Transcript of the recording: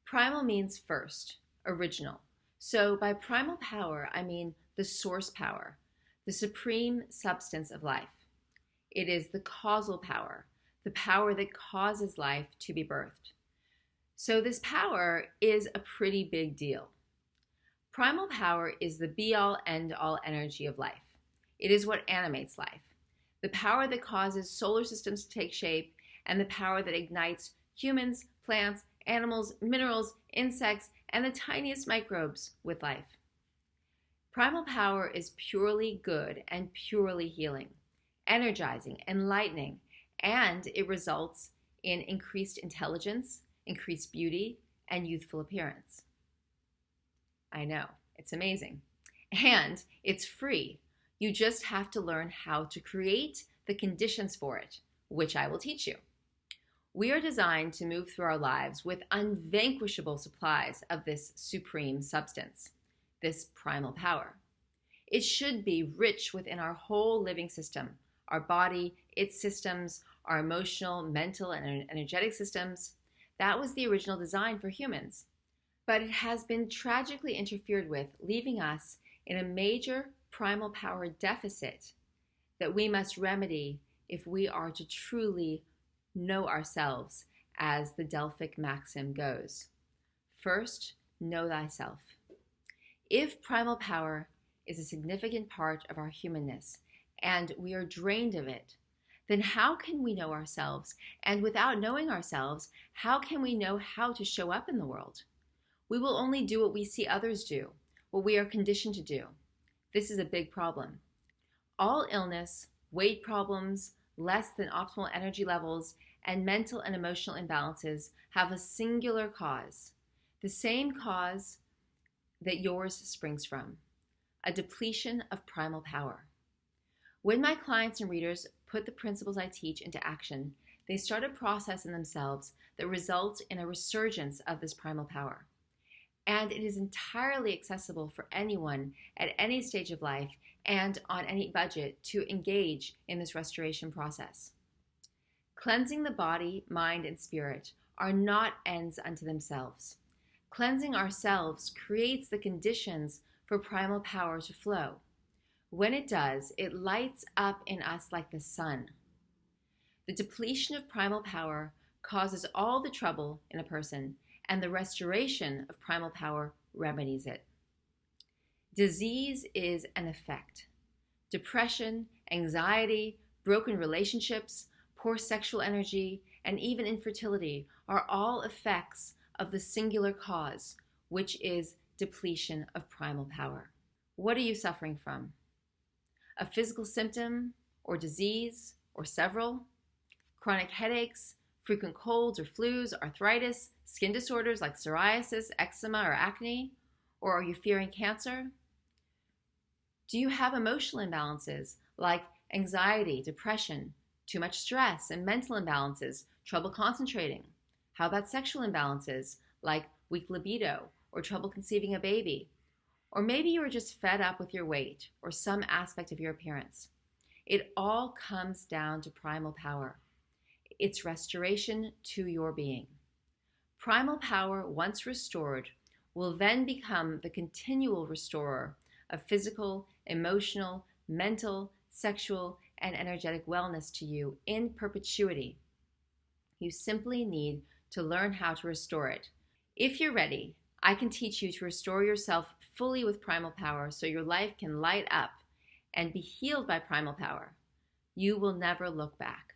Primal means first, original. So by primal power, I mean the source power, the supreme substance of life. It is the causal power, the power that causes life to be birthed. So this power is a pretty big deal. Primal power is the be-all, end-all energy of life. It is what animates life, the power that causes solar systems to take shape, and the power that ignites humans, plants, animals, minerals, insects, and the tiniest microbes with life. Primal power is purely good and purely healing, energizing, enlightening, and it results in increased intelligence, increased beauty, and youthful appearance. I know, it's amazing. And it's free. You just have to learn how to create the conditions for it, which I will teach you. We are designed to move through our lives with unvanquishable supplies of this supreme substance, this primal power. It should be rich within our whole living system, our body, its systems, our emotional, mental, and energetic systems. That was the original design for humans. But it has been tragically interfered with, leaving us in a major primal power deficit that we must remedy if we are to truly know ourselves, as the Delphic maxim goes. First, know thyself. If primal power is a significant part of our humanness and we are drained of it, then how can we know ourselves? And without knowing ourselves, how can we know how to show up in the world? We will only do what we see others do, what we are conditioned to do. This is a big problem. All illness, weight problems, less than optimal energy levels, and mental and emotional imbalances have a singular cause, the same cause that yours springs from, a depletion of primal power. When my clients and readers put the principles I teach into action, they start a process in themselves that results in a resurgence of this primal power. And it is entirely accessible for anyone at any stage of life and on any budget to engage in this restoration process. Cleansing the body, mind, and spirit are not ends unto themselves. Cleansing ourselves creates the conditions for primal power to flow. When it does, it lights up in us like the sun. The depletion of primal power causes all the trouble in a person, and the restoration of primal power remedies it. Disease is an effect. Depression, anxiety, broken relationships, poor sexual energy, and even infertility are all effects of the singular cause, which is depletion of primal power. What are you suffering from? A physical symptom or disease or several? Chronic headaches, frequent colds or flus, arthritis, skin disorders like psoriasis, eczema, or acne? Or are you fearing cancer? Do you have emotional imbalances like anxiety, depression, too much stress, and mental imbalances, trouble concentrating? How about sexual imbalances like weak libido or trouble conceiving a baby? Or maybe you are just fed up with your weight or some aspect of your appearance. It all comes down to primal power. It's restoration to your being. Primal power, once restored, will then become the continual restorer of physical, emotional, mental, sexual, and energetic wellness to you in perpetuity. You simply need to learn how to restore it. If you're ready, I can teach you to restore yourself fully with primal power so your life can light up and be healed by primal power. You will never look back.